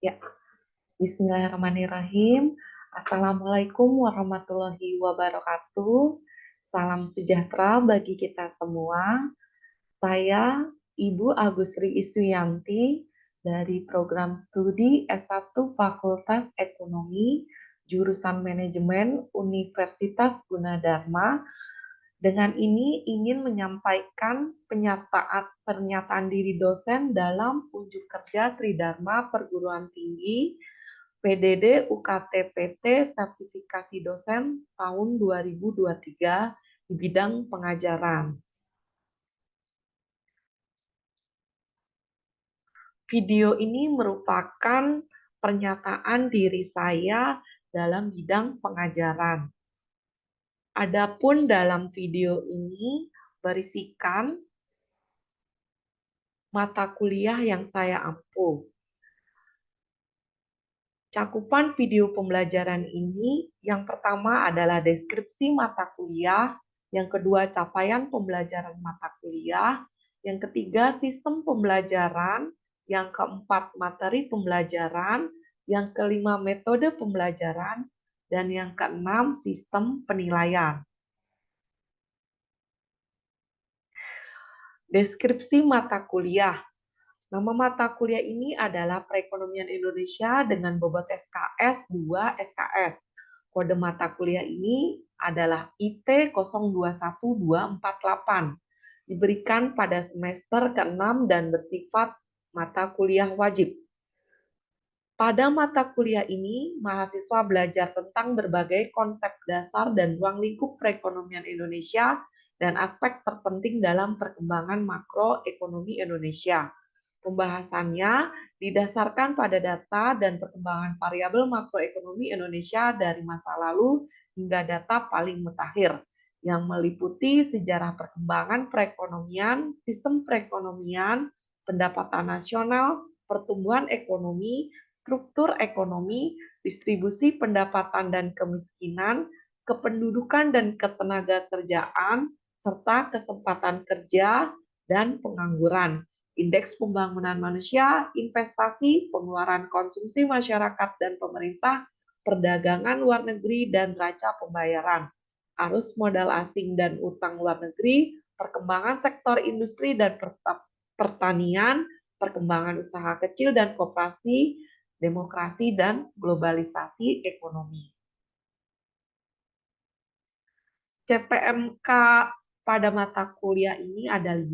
Ya, bismillahirrahmanirrahim. Assalamualaikum warahmatullahi wabarakatuh. Salam sejahtera bagi kita semua. Saya Ibu Agusri Iswiyanti dari program studi S1 Fakultas Ekonomi, jurusan Manajemen Universitas Gunadarma. Dengan ini ingin menyampaikan pernyataan diri dosen dalam unjuk kerja Tridharma Perguruan Tinggi PDD UKT-PT Sertifikasi Dosen tahun 2023 di bidang pengajaran. Video ini merupakan pernyataan diri saya dalam bidang pengajaran. Adapun dalam video ini berisikan mata kuliah yang saya ampuh. Cakupan video pembelajaran ini yang pertama adalah deskripsi mata kuliah, yang kedua capaian pembelajaran mata kuliah, yang ketiga sistem pembelajaran, yang keempat materi pembelajaran, yang kelima metode pembelajaran, dan yang keenam sistem penilaian. Deskripsi mata kuliah. Nama mata kuliah ini adalah Perekonomian Indonesia dengan bobot SKS 2 SKS. Kode mata kuliah ini adalah IT 021248. Diberikan pada semester ke-6 dan bersifat mata kuliah wajib. Pada mata kuliah ini, mahasiswa belajar tentang berbagai konsep dasar dan ruang lingkup perekonomian Indonesia dan aspek terpenting dalam perkembangan makroekonomi Indonesia. Pembahasannya didasarkan pada data dan perkembangan variabel makroekonomi Indonesia dari masa lalu hingga data paling mutakhir, yang meliputi sejarah perkembangan perekonomian, sistem perekonomian, pendapatan nasional, pertumbuhan ekonomi, struktur ekonomi, distribusi pendapatan dan kemiskinan, kependudukan dan ketenagakerjaan, serta kesempatan kerja dan pengangguran. Indeks pembangunan manusia, investasi, pengeluaran konsumsi masyarakat dan pemerintah, perdagangan luar negeri dan neraca pembayaran, arus modal asing dan utang luar negeri, perkembangan sektor industri dan pertanian, perkembangan usaha kecil dan koperasi, demokrasi dan globalisasi ekonomi. CPMK pada mata kuliah ini ada 5.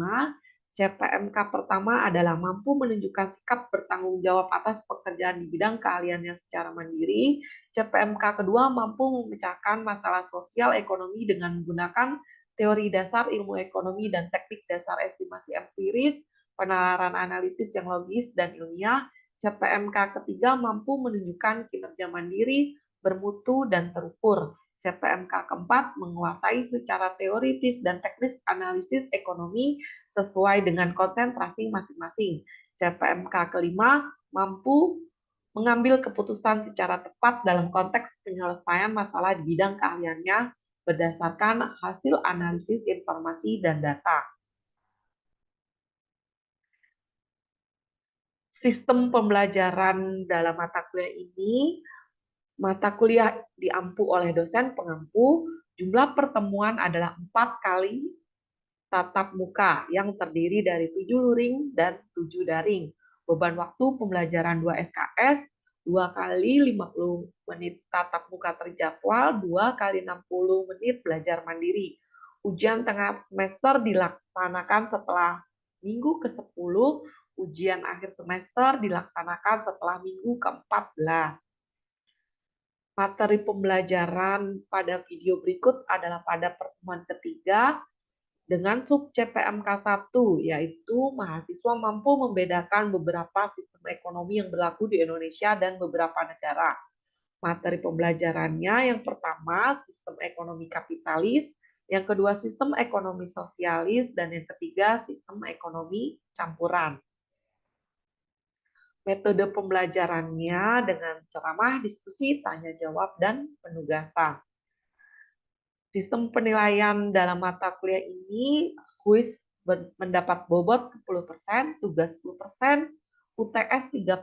CPMK pertama adalah mampu menunjukkan sikap bertanggung jawab atas pekerjaan di bidang keahliannya secara mandiri. CPMK kedua mampu memecahkan masalah sosial ekonomi dengan menggunakan teori dasar ilmu ekonomi dan teknik dasar estimasi empiris, penalaran analisis yang logis dan ilmiah. CPMK ketiga mampu menunjukkan kinerja mandiri, bermutu, dan terukur. CPMK keempat menguasai secara teoritis dan teknis analisis ekonomi sesuai dengan konsentrasi masing-masing. CPMK kelima mampu mengambil keputusan secara tepat dalam konteks penyelesaian masalah di bidang keahliannya berdasarkan hasil analisis informasi dan data. Sistem pembelajaran dalam mata kuliah ini, mata kuliah diampu oleh dosen pengampu, jumlah pertemuan adalah 4 kali tatap muka yang terdiri dari 7 luring dan 7 daring. Beban waktu pembelajaran 2 SKS, 2 kali 50 menit tatap muka terjadwal, 2 kali 60 menit belajar mandiri. Ujian tengah semester dilaksanakan setelah minggu ke-10, ujian akhir semester dilaksanakan setelah minggu ke-14. Materi pembelajaran pada video berikut adalah pada pertemuan ketiga dengan sub CPMK 1, yaitu mahasiswa mampu membedakan beberapa sistem ekonomi yang berlaku di Indonesia dan beberapa negara. Materi pembelajarannya yang pertama sistem ekonomi kapitalis, yang kedua sistem ekonomi sosialis, dan yang ketiga sistem ekonomi campuran. Metode pembelajarannya dengan ceramah, diskusi, tanya jawab, dan penugasan. Sistem penilaian dalam mata kuliah ini, kuis mendapat bobot 10%, tugas 10%, UTS 30%,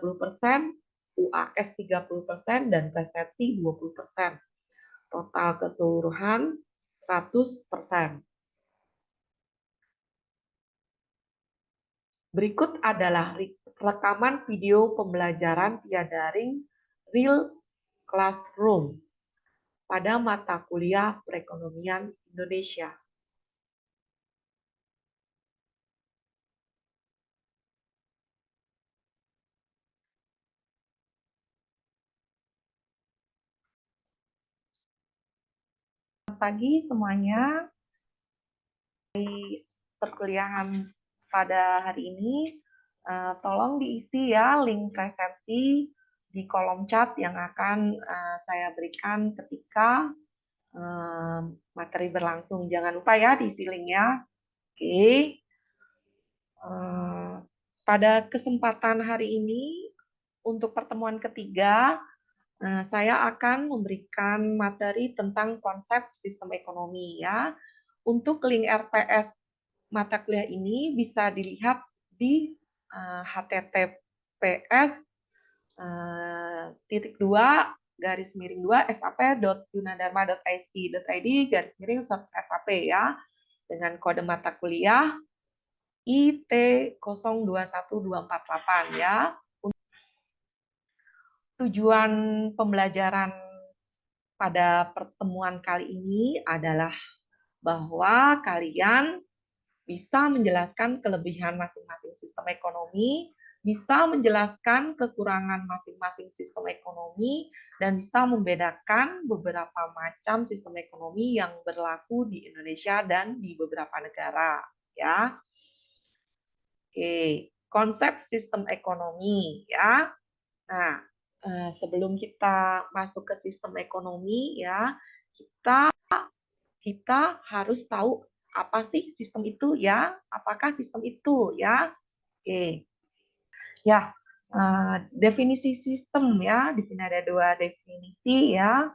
UAS 30% dan prestasi 20%. Total keseluruhan 100%. Berikut adalah rekaman video pembelajaran via daring Real Classroom pada mata kuliah Perekonomian Indonesia. Selamat pagi semuanya. Di perkuliahan pada hari ini, tolong diisi ya link presensi di kolom chat yang akan saya berikan ketika materi berlangsung. Jangan lupa ya diisi linknya. Oke. Pada kesempatan hari ini, untuk pertemuan ketiga, saya akan memberikan materi tentang konsep sistem ekonomi ya. Untuk link RPS mata kuliah ini bisa dilihat di https://sap.gunadharma.ic.id/sap ya, dengan kode mata kuliah IT 021248 ya. Tujuan pembelajaran pada pertemuan kali ini adalah bahwa kalian bisa menjelaskan kelebihan masing-masing sistem ekonomi, bisa menjelaskan kekurangan masing-masing sistem ekonomi, dan bisa membedakan beberapa macam sistem ekonomi yang berlaku di Indonesia dan di beberapa negara. Ya. Oke, konsep sistem ekonomi ya. Nah, sebelum kita masuk ke sistem ekonomi ya, kita harus tahu apa sih sistem itu ya? Apakah sistem itu ya? Oke. Ya, definisi sistem ya. Di sini ada dua definisi ya.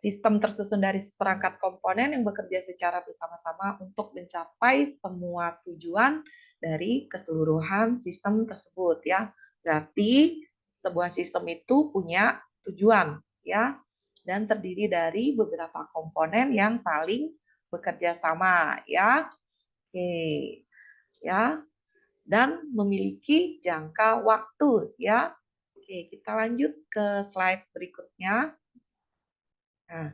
Sistem tersusun dari seperangkat komponen yang bekerja secara bersama-sama untuk mencapai semua tujuan dari keseluruhan sistem tersebut ya. Berarti sebuah sistem itu punya tujuan ya, dan terdiri dari beberapa komponen yang saling bekerja sama ya. Oke. Ya. Dan memiliki jangka waktu ya. Oke, kita lanjut ke slide berikutnya. Nah,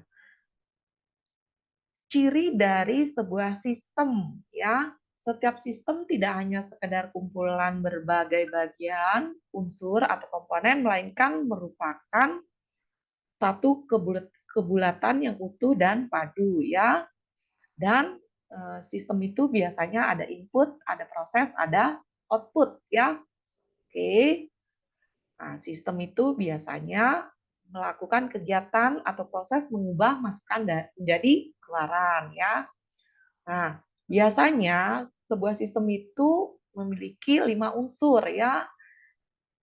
ciri dari sebuah sistem ya. Setiap sistem tidak hanya sekedar kumpulan berbagai bagian, unsur atau komponen, melainkan merupakan satu kebulatan yang utuh dan padu ya. Dan sistem itu biasanya ada input, ada proses, ada output ya. Oke. Nah, sistem itu biasanya melakukan kegiatan atau proses mengubah masukan menjadi keluaran ya. Nah, biasanya sebuah sistem itu memiliki 5 unsur ya,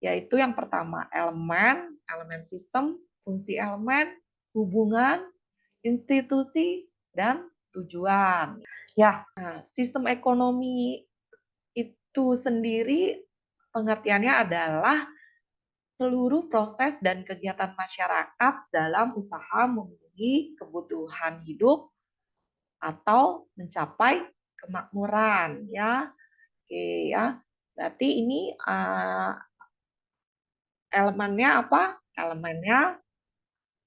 yaitu yang pertama elemen, elemen sistem, fungsi elemen, hubungan, institusi, dan tujuan. Ya, nah, sistem ekonomi itu sendiri pengertiannya adalah seluruh proses dan kegiatan masyarakat dalam usaha memenuhi kebutuhan hidup atau mencapai kemakmuran ya. Oke ya. Berarti ini elemennya apa? Elemennya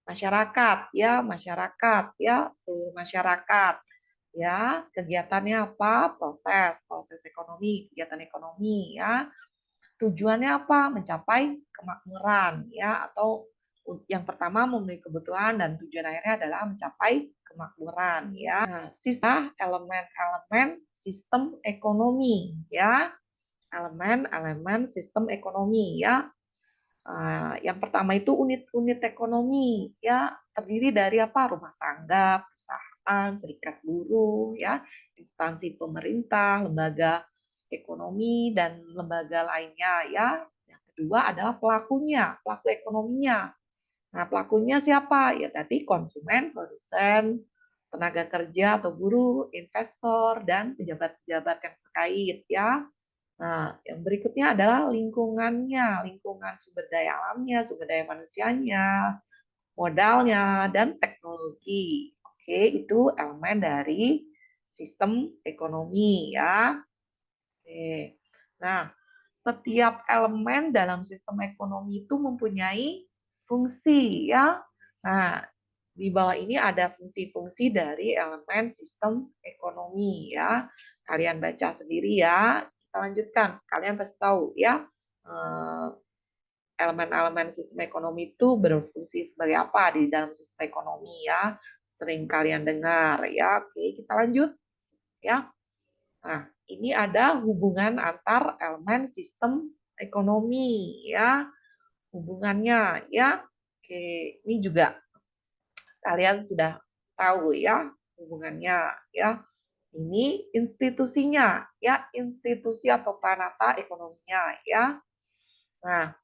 masyarakat ya, seluruh masyarakat ya. Kegiatannya apa? Proses ekonomi, kegiatan ekonomi ya. Tujuannya apa? Mencapai kemakmuran ya, atau yang pertama memenuhi kebutuhan dan tujuan akhirnya adalah mencapai kemakmuran ya. Nah, sisa elemen-elemen sistem ekonomi ya. Elemen-elemen sistem ekonomi ya. Yang pertama itu unit-unit ekonomi ya, terdiri dari apa? Rumah tangga, perusahaan, serikat buruh ya, instansi pemerintah, lembaga ekonomi dan lembaga lainnya ya. Yang kedua adalah pelakunya, pelaku ekonominya. Nah, pelakunya siapa? Ya tadi konsumen, produsen, tenaga kerja atau buruh, investor dan pejabat-pejabat yang terkait ya. Nah, yang berikutnya adalah lingkungannya, lingkungan sumber daya alamnya, sumber daya manusianya, modalnya, dan teknologi. Oke, itu elemen dari sistem ekonomi ya. Oke. Nah, setiap elemen dalam sistem ekonomi itu mempunyai fungsi ya. Nah, di bawah ini ada fungsi-fungsi dari elemen sistem ekonomi ya. Kalian baca sendiri ya. Kita lanjutkan. Kalian pasti tahu ya. Elemen-elemen sistem ekonomi itu berfungsi sebagai apa di dalam sistem ekonomi ya. Sering kalian dengar ya. Oke, kita lanjut ya. Nah, ini ada hubungan antar elemen sistem ekonomi ya, hubungannya ya. Oke, ini juga kalian sudah tahu ya hubungannya ya. Ini institusinya ya, institusi atau planeta ekonominya ya. Nah,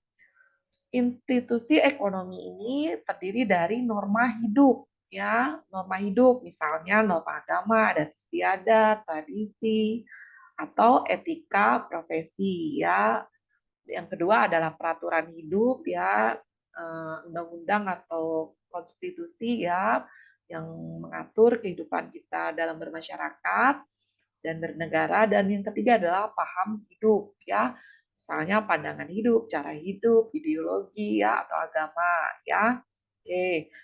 institusi ekonomi ini terdiri dari norma hidup ya, norma hidup misalnya norma agama, adat istiadat, tradisi, atau etika profesi ya. Yang kedua adalah peraturan hidup ya, undang-undang atau konstitusi ya yang mengatur kehidupan kita dalam bermasyarakat dan bernegara. Dan yang ketiga adalah paham hidup ya. Misalnya pandangan hidup, cara hidup, ideologi ya atau agama ya. Oke.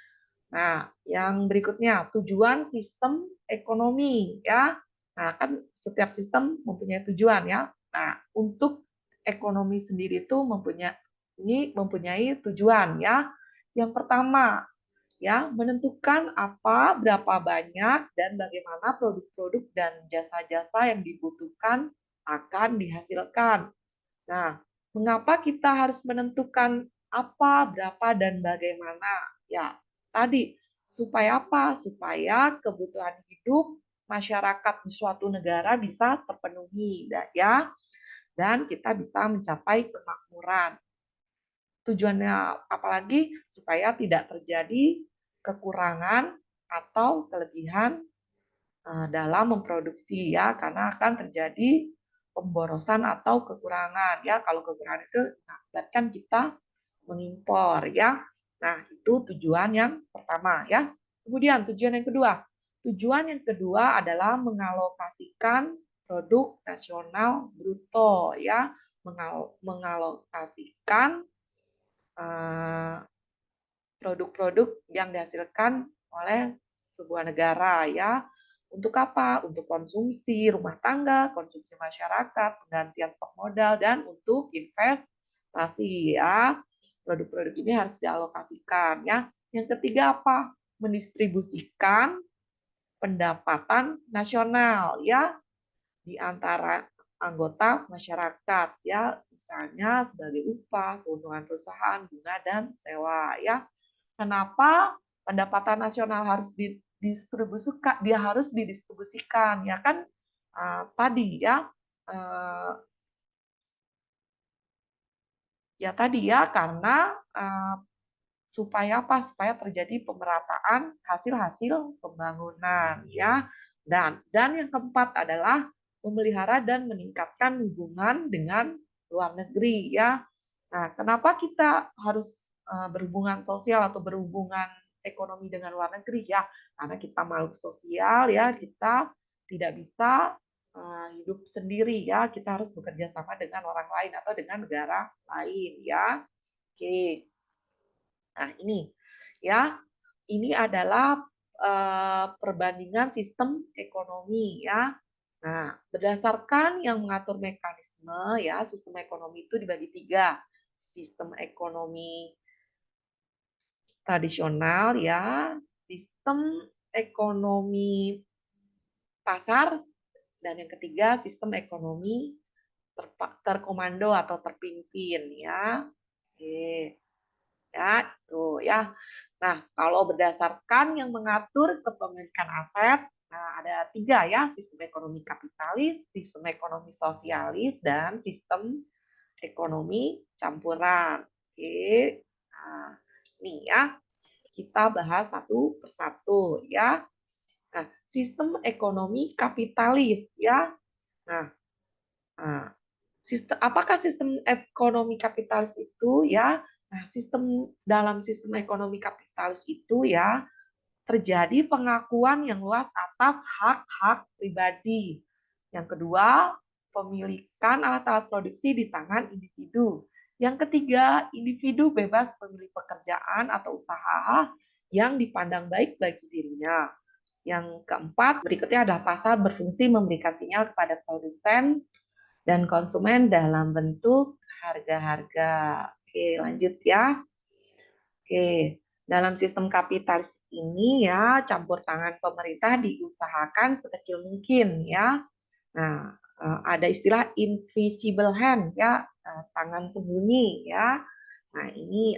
Nah, yang berikutnya tujuan sistem ekonomi ya. Nah, kan setiap sistem mempunyai tujuan ya. Nah, untuk ekonomi sendiri itu mempunyai tujuan ya. Yang pertama ya, menentukan apa, berapa banyak dan bagaimana produk-produk dan jasa-jasa yang dibutuhkan akan dihasilkan. Nah, mengapa kita harus menentukan apa, berapa, dan bagaimana? Ya, tadi, supaya apa? Supaya kebutuhan hidup masyarakat di suatu negara bisa terpenuhi, ya, dan kita bisa mencapai kemakmuran. Tujuannya apalagi supaya tidak terjadi kekurangan atau kelebihan dalam memproduksi ya, karena akan terjadi pemborosan atau kekurangan ya. Kalau kekurangan itu mengakibatkan kita mengimpor ya. Nah, itu tujuan yang pertama ya. Kemudian tujuan yang kedua. Tujuan yang kedua adalah mengalokasikan produk nasional bruto ya, mengalokasikan produk-produk yang dihasilkan oleh sebuah negara ya. Untuk apa? Untuk konsumsi rumah tangga, konsumsi masyarakat, penggantian stok modal, dan untuk investasi ya. Produk-produk ini harus dialokasikan ya. Yang ketiga apa? Mendistribusikan pendapatan nasional ya di antara anggota masyarakat ya, misalnya sebagai upah, keuntungan perusahaan, bunga dan sewa ya. Kenapa pendapatan nasional harus didistribusikan? Dia harus didistribusikan ya kan tadi ya tadi ya karena supaya apa? Supaya terjadi pemerataan hasil-hasil pembangunan ya. Dan yang keempat adalah memelihara dan meningkatkan hubungan dengan luar negeri ya. Nah, kenapa kita harus berhubungan sosial atau berhubungan ekonomi dengan luar negeri ya? Karena kita makhluk sosial ya, kita tidak bisa hidup sendiri ya. Kita harus bekerja sama dengan orang lain atau dengan negara lain ya. Oke. Nah, ini ya, ini adalah perbandingan sistem ekonomi ya. Nah, berdasarkan yang mengatur mekanisme ya, sistem ekonomi itu dibagi tiga. Sistem ekonomi tradisional ya, sistem ekonomi pasar, dan yang ketiga sistem ekonomi terkomando atau terpimpin ya. Oke. Ya, tuh ya. Nah, kalau berdasarkan yang mengatur kepemilikan aset, nah ada tiga ya, sistem ekonomi kapitalis, sistem ekonomi sosialis, dan sistem ekonomi campuran. Oke, nah ini ya, kita bahas satu persatu ya. Nah, sistem ekonomi kapitalis ya. Nah, nah Apakah sistem ekonomi kapitalis itu ya? Nah, dalam sistem ekonomi kapitalis itu ya terjadi pengakuan yang luas atas hak-hak pribadi. Yang kedua, pemilikan alat-alat produksi di tangan individu. Yang ketiga, individu bebas memilih pekerjaan atau usaha yang dipandang baik bagi dirinya. Yang keempat, berikutnya adalah pasar berfungsi memberikan sinyal kepada produsen dan konsumen dalam bentuk harga-harga. Oke, lanjut ya. Oke, dalam sistem kapitalis ini ya campur tangan pemerintah diusahakan sekecil mungkin ya. Nah, ada istilah invisible hand ya, tangan sembunyi ya. Nah, ini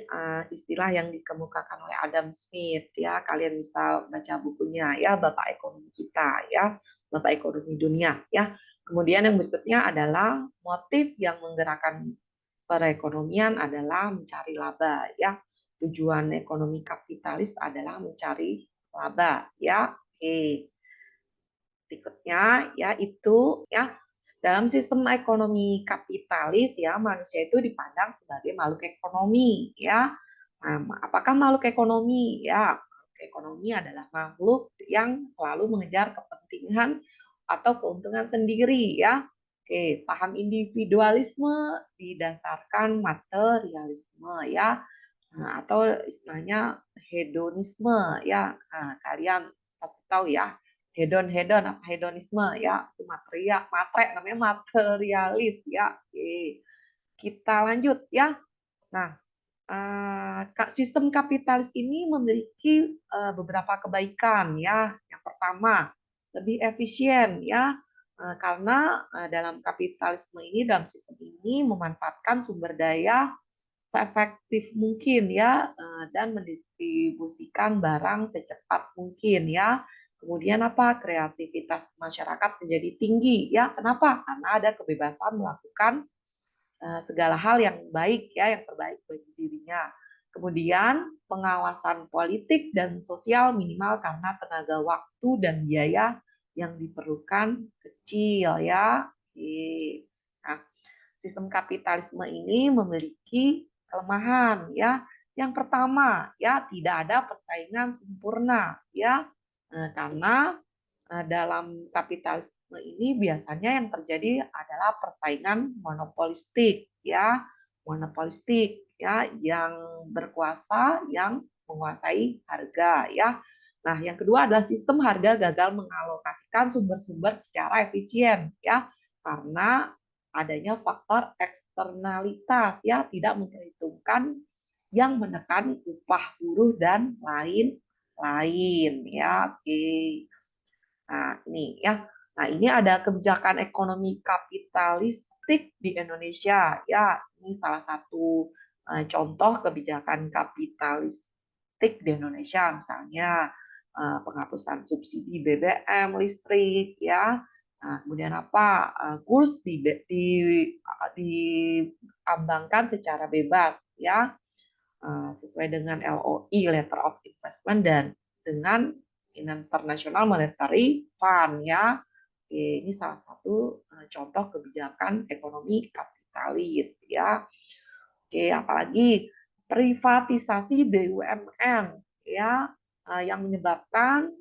istilah yang dikemukakan oleh Adam Smith ya. Kalian bisa baca bukunya ya, Bapak Ekonomi kita ya, Bapak Ekonomi Dunia ya. Kemudian yang berikutnya adalah motif yang menggerakkan perekonomian adalah mencari laba ya. Tujuan ekonomi kapitalis adalah mencari laba ya. Oke. Berikutnya ya itu ya dalam sistem ekonomi kapitalis ya manusia itu dipandang sebagai makhluk ekonomi ya. Nah, apakah makhluk ekonomi? Ya, makhluk ekonomi adalah makhluk yang selalu mengejar kepentingan atau keuntungan sendiri ya. Oke, paham individualisme didasarkan materialisme ya. Nah, atau istilahnya hedonisme ya. Nah, kalian pasti tahu ya. Hedon apa hedonisme ya, itu namanya materialis ya. Oke. Kita lanjut ya. Nah, sistem kapitalis ini memiliki beberapa kebaikan ya. Yang pertama, lebih efisien ya. Karena dalam kapitalisme ini, dalam sistem ini memanfaatkan sumber daya seefektif mungkin ya dan mendistribusikan barang secepat mungkin ya. Kemudian apa? Kreativitas masyarakat menjadi tinggi ya. Kenapa? Karena ada kebebasan melakukan segala hal yang baik ya, yang terbaik bagi dirinya. Kemudian pengawasan politik dan sosial minimal karena tenaga waktu dan biaya yang diperlukan kecil ya. Oke. Nah, sistem kapitalisme ini memiliki kelemahan ya. Yang pertama ya tidak ada persaingan sempurna ya. Karena dalam kapitalisme ini biasanya yang terjadi adalah persaingan monopolistik ya, yang berkuasa yang menguasai harga ya. Nah, yang kedua adalah sistem harga gagal mengalokasikan sumber-sumber secara efisien ya, karena adanya faktor eksternalitas ya, tidak memperhitungkan yang menekan upah buruh dan lain-lain ya. Oke. Nah, ini ya. Nah, ini ada kebijakan ekonomi kapitalistik di Indonesia. Ya, ini salah satu contoh kebijakan kapitalistik di Indonesia, misalnya penghapusan subsidi BBM listrik, ya. Nah, kemudian apa? Kurs diambangkan secara bebas, ya, sesuai dengan LOI (Letter of Investment) dan dengan International Monetary Fund ya. Oke, ini salah satu contoh kebijakan ekonomi kapitalis ya. Oke, apalagi privatisasi BUMN ya, yang menyebabkan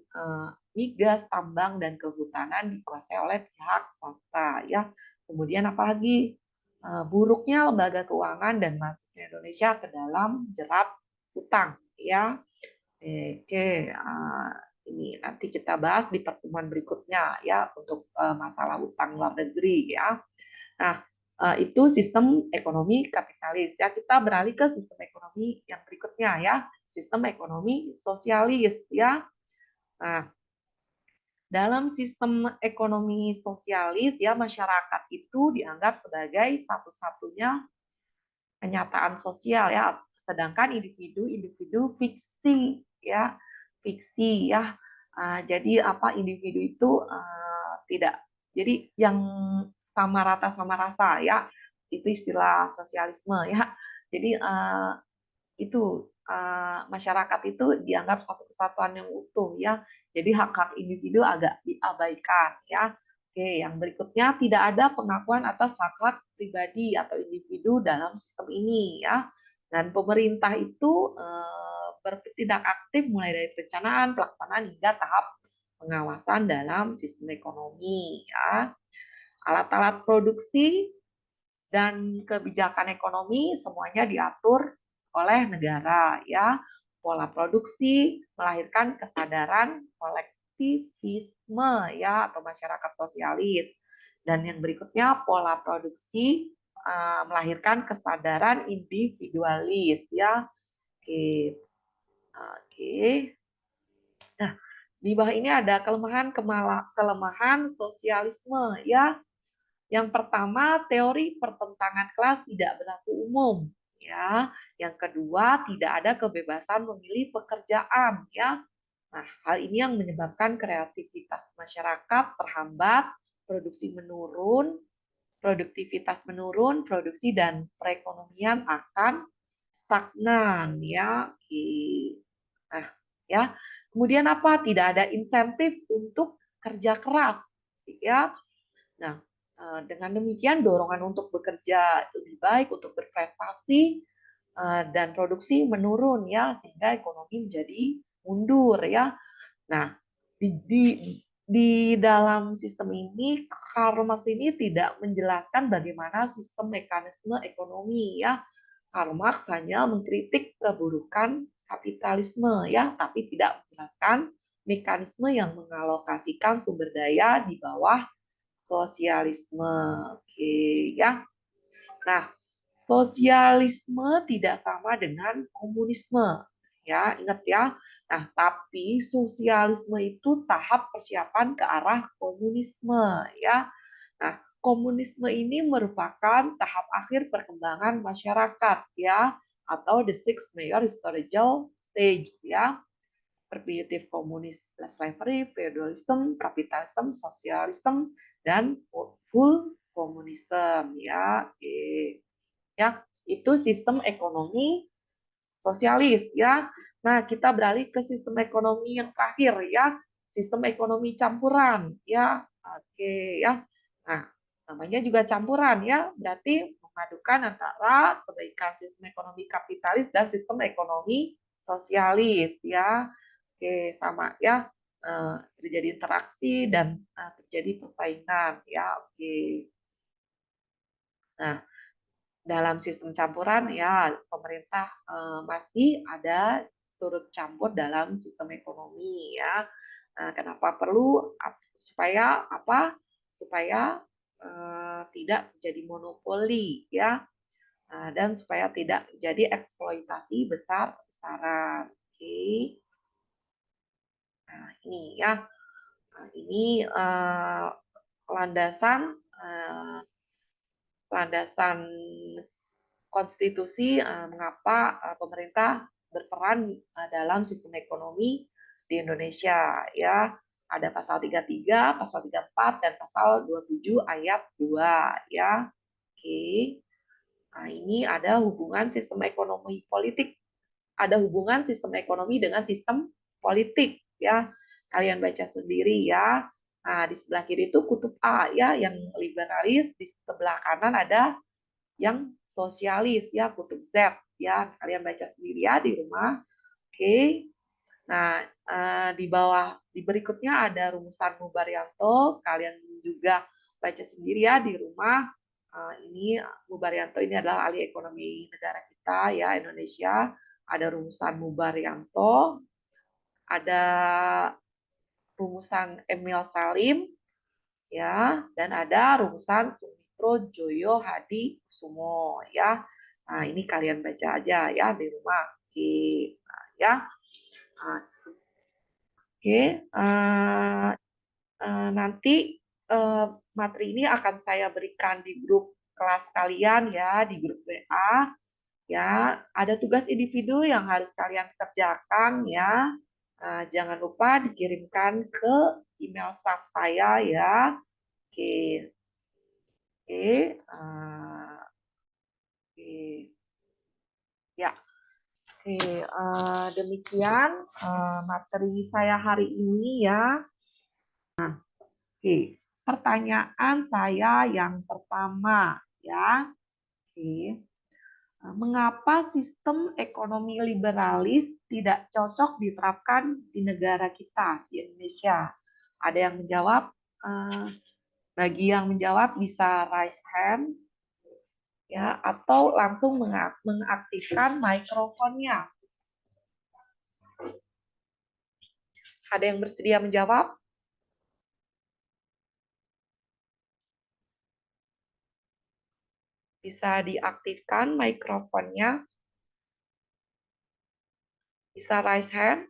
migas, tambang dan kehutanan dikuasai oleh pihak swasta ya. Kemudian apalagi buruknya lembaga keuangan dan masuknya Indonesia ke dalam jerat hutang ya. Oke, ini nanti kita bahas di pertemuan berikutnya ya untuk masalah utang luar negeri ya. Nah, itu sistem ekonomi kapitalis ya. Kita beralih ke sistem ekonomi yang berikutnya ya, sistem ekonomi sosialis ya. Nah, dalam sistem ekonomi sosialis ya masyarakat itu dianggap sebagai satu-satunya kenyataan sosial ya, sedangkan individu fiksi ya. Jadi apa individu itu tidak, jadi yang sama rasa ya, itu istilah sosialisme ya. Jadi itu masyarakat itu dianggap satu kesatuan yang utuh ya. Jadi hak-hak individu agak diabaikan ya. Oke, yang berikutnya tidak ada pengakuan atas hak-hak pribadi atau individu dalam sistem ini ya. Dan pemerintah itu bertindak aktif mulai dari perencanaan, pelaksanaan hingga tahap pengawasan dalam sistem ekonomi ya. Alat-alat produksi dan kebijakan ekonomi semuanya diatur oleh negara ya. Pola produksi melahirkan kesadaran kolektivisme ya atau masyarakat sosialis. Dan yang berikutnya pola produksi melahirkan kesadaran individualis ya. Oke. Oke. Nah, di bawah ini ada kelemahan sosialisme ya. Yang pertama, teori pertentangan kelas tidak berlaku umum, ya. Yang kedua, tidak ada kebebasan memilih pekerjaan, ya. Nah, hal ini yang menyebabkan kreativitas masyarakat terhambat, produktivitas menurun, produksi dan perekonomian akan stagnan, ya. Nah, ya. Kemudian apa? Tidak ada insentif untuk kerja keras, ya. Nah, dengan demikian dorongan untuk bekerja lebih baik, untuk berprestasi dan produksi menurun ya, sehingga ekonomi menjadi mundur ya. Nah, di, di, di dalam sistem ini Karl Marx ini tidak menjelaskan bagaimana sistem mekanisme ekonomi ya. Karl Marx hanya mengkritik keburukan kapitalisme ya, tapi tidak menjelaskan mekanisme yang mengalokasikan sumber daya di bawah sosialisme. Oke, ya. Nah, sosialisme tidak sama dengan komunisme. Ya, ingat ya. Nah, tapi sosialisme itu tahap persiapan ke arah komunisme, ya. Nah, komunisme ini merupakan tahap akhir perkembangan masyarakat, ya, atau the sixth major historical stage, ya. Primitive komunis, slavery, feudalism, kapitalisme, sosialisme, dan full komunisme ya. Oke. Ya, itu sistem ekonomi sosialis ya. Nah, kita beralih ke sistem ekonomi yang terakhir ya, sistem ekonomi campuran ya. Oke ya. Nah, namanya juga campuran ya, berarti memadukan antara kebaikan sistem ekonomi kapitalis dan sistem ekonomi sosialis ya. Oke, sama ya. Terjadi interaksi dan terjadi persaingan ya. Oke. Nah, dalam sistem campuran ya pemerintah masih ada turut campur dalam sistem ekonomi ya. Kenapa perlu supaya apa? Supaya tidak menjadi monopoli ya. Dan supaya tidak jadi eksploitasi besar-besaran. Oke. Nah, ini ya. Nah, ini landasan landasan konstitusi mengapa pemerintah berperan dalam sistem ekonomi di Indonesia ya. Ada pasal 33, pasal 34 dan pasal 27 ayat 2 ya. Oke. Nah, ini ada hubungan sistem ekonomi politik. Ada hubungan sistem ekonomi dengan sistem politik ya. Kalian baca sendiri ya. Nah, di sebelah kiri itu kutub A ya yang liberalis, di sebelah kanan ada yang sosialis ya, kutub Z ya. Kalian baca sendiri ya di rumah. Oke. Nah, di bawah di berikutnya ada rumusan Mubaryanto. Kalian juga baca sendiri ya di rumah. Ini Mubaryanto ini adalah ahli ekonomi negara kita ya, Indonesia. Ada rumusan Mubaryanto, ada rumusan Emil Salim ya, dan ada rumusan Sumitro Joyo Hadi Kusumo ya. Nah, ini kalian baca aja ya di rumah. Oke, nah, ya. Nah, oke, nanti materi ini akan saya berikan di grup kelas kalian ya, di grup WA. Ya, ada tugas individu yang harus kalian kerjakan ya. Jangan lupa dikirimkan ke email staff saya ya. Oke, oke, oke. Ya, oke. Demikian materi saya hari ini ya. Oke. pertanyaan saya yang pertama ya. Oke. Mengapa sistem ekonomi liberalis tidak cocok diterapkan di negara kita, di Indonesia? Ada yang menjawab? Bagi yang menjawab bisa raise hand ya, atau langsung mengaktifkan mikrofonnya. Ada yang bersedia menjawab? Bisa diaktifkan mikrofonnya. Bisa raise hand.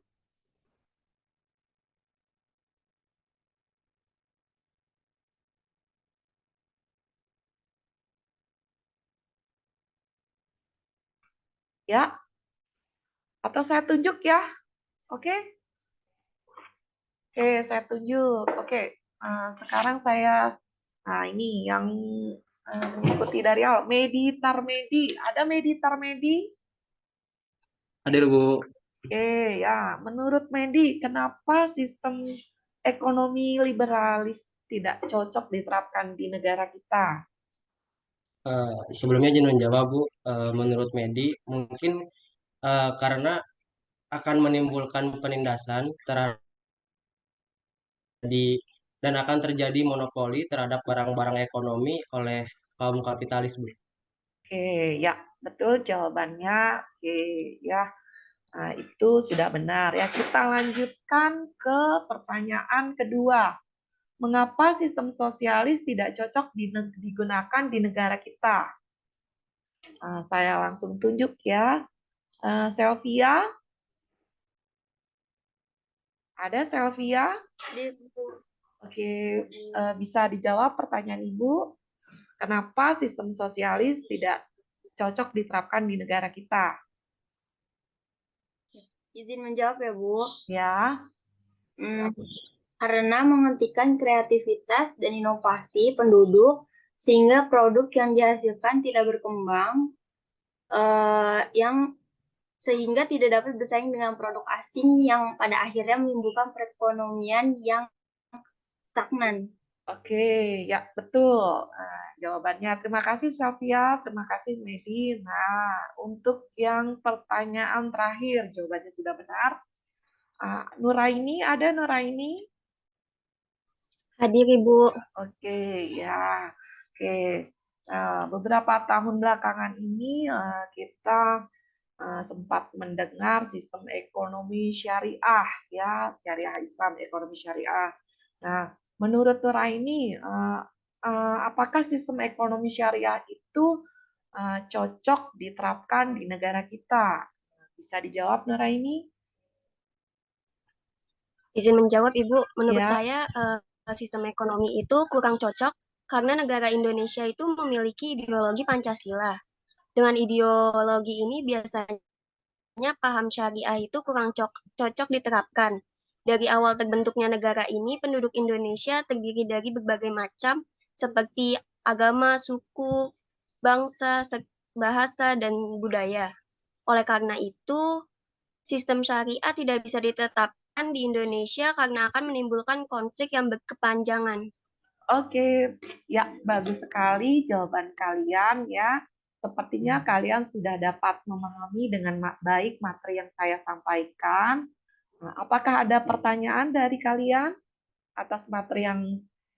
Ya. Atau saya tunjuk ya. Oke. Oke, saya tunjuk. Oke. Sekarang saya, nah ini yang mengikuti dari awal. Medi Tarmedi. Ada Medi Tarmedi? Hadir, Bu. Oke, ya. Menurut Medi, kenapa sistem ekonomi liberalis tidak cocok diterapkan di negara kita? Sebelumnya izin menjawab, Bu. Menurut Medi, mungkin karena akan menimbulkan penindasan terhadap dan akan terjadi monopoli terhadap barang-barang ekonomi oleh kaum kapitalis, Bu. Oke, ya, betul jawabannya. Oke, ya. Nah, itu sudah benar. Ya, kita lanjutkan ke pertanyaan kedua. Mengapa sistem sosialis tidak cocok digunakan di negara kita? Saya langsung tunjuk ya. Selvia, ada Selvia? Oke, bisa dijawab pertanyaan Ibu. Kenapa sistem sosialis tidak cocok diterapkan di negara kita? Izin menjawab ya, Bu. Ya. Karena menghentikan kreativitas dan inovasi penduduk, sehingga produk yang dihasilkan tidak berkembang, sehingga tidak dapat bersaing dengan produk asing yang pada akhirnya menimbulkan perekonomian yang stagnan. Oke, ya betul. Jawabannya terima kasih Safia, terima kasih Medi. Nah, untuk yang pertanyaan terakhir, jawabannya sudah benar. Nuraini, ada Nuraini? Hadir, Ibu. Oke, ya. Oke. Beberapa tahun belakangan ini kita sempat mendengar sistem ekonomi syariah, ya, syariah Islam, ekonomi syariah. Nah, menurut Nuraini, apakah sistem ekonomi syariah itu cocok diterapkan di negara kita? Bisa dijawab, Nuraini? Izin menjawab, Ibu. Menurut Ya. saya, sistem ekonomi itu kurang cocok karena negara Indonesia itu memiliki ideologi Pancasila. Dengan ideologi ini biasanya paham syariah itu kurang cocok diterapkan. Dari awal terbentuknya negara ini, penduduk Indonesia terdiri dari berbagai macam seperti agama, suku, bangsa, bahasa, dan budaya. Oleh karena itu, sistem syariah tidak bisa ditetapkan di Indonesia karena akan menimbulkan konflik yang berkepanjangan. Oke, ya bagus sekali jawaban kalian ya. Sepertinya kalian sudah dapat memahami dengan baik materi yang saya sampaikan. Nah, apakah ada pertanyaan dari kalian atas materi yang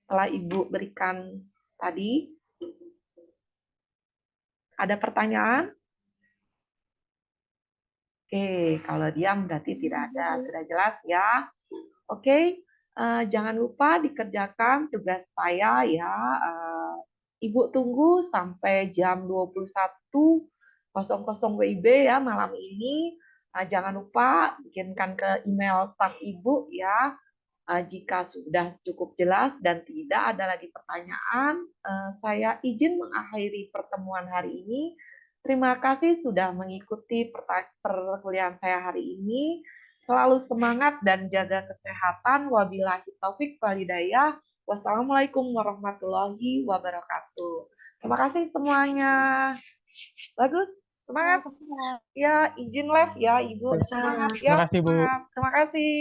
telah Ibu berikan tadi? Ada pertanyaan? Oke, kalau diam berarti tidak ada. Sudah jelas ya. Oke, jangan lupa dikerjakan tugas saya ya. Ibu tunggu sampai jam 21.00 WIB ya malam ini. Jangan lupa bikinkan ke email staf Ibu ya. Jika sudah cukup jelas dan tidak ada lagi pertanyaan, saya izin mengakhiri pertemuan hari ini. Terima kasih sudah mengikuti perkuliahan saya hari ini. Selalu semangat dan jaga kesehatan. Wabillahi taufik walhidayah. Wassalamualaikum warahmatullahi wabarakatuh. Terima kasih semuanya. Bagus, semangat. Ya, izin live ya, Ibu. Semangat ya. Terima kasih, Bu. Terima kasih.